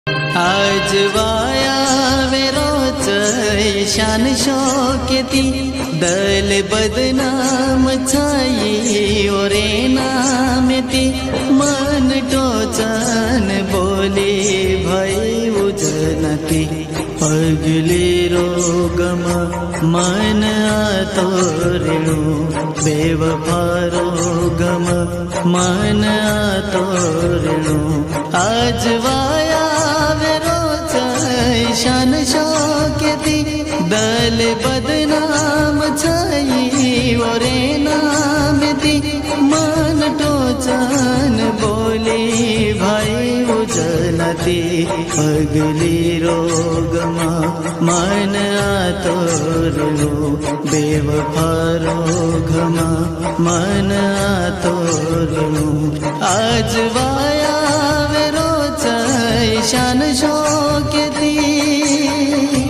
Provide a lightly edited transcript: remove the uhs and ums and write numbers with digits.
आज वाया वेरोच शान शौकती दल बदनाम छाई ओरे नामती मन टोचन बोली भई उजनती पगली रोगम मन आतोरणु बेवफा रोगम मन आतोरणु आज वाया शान शौकती दल बदनाम छाई ओरे नामती मन टोचन बोली भाई उजनती पगली रोगमा मन आतोरणु बेवफा रोगमा मन आतोरणु आज वाया वेरोच शान शौक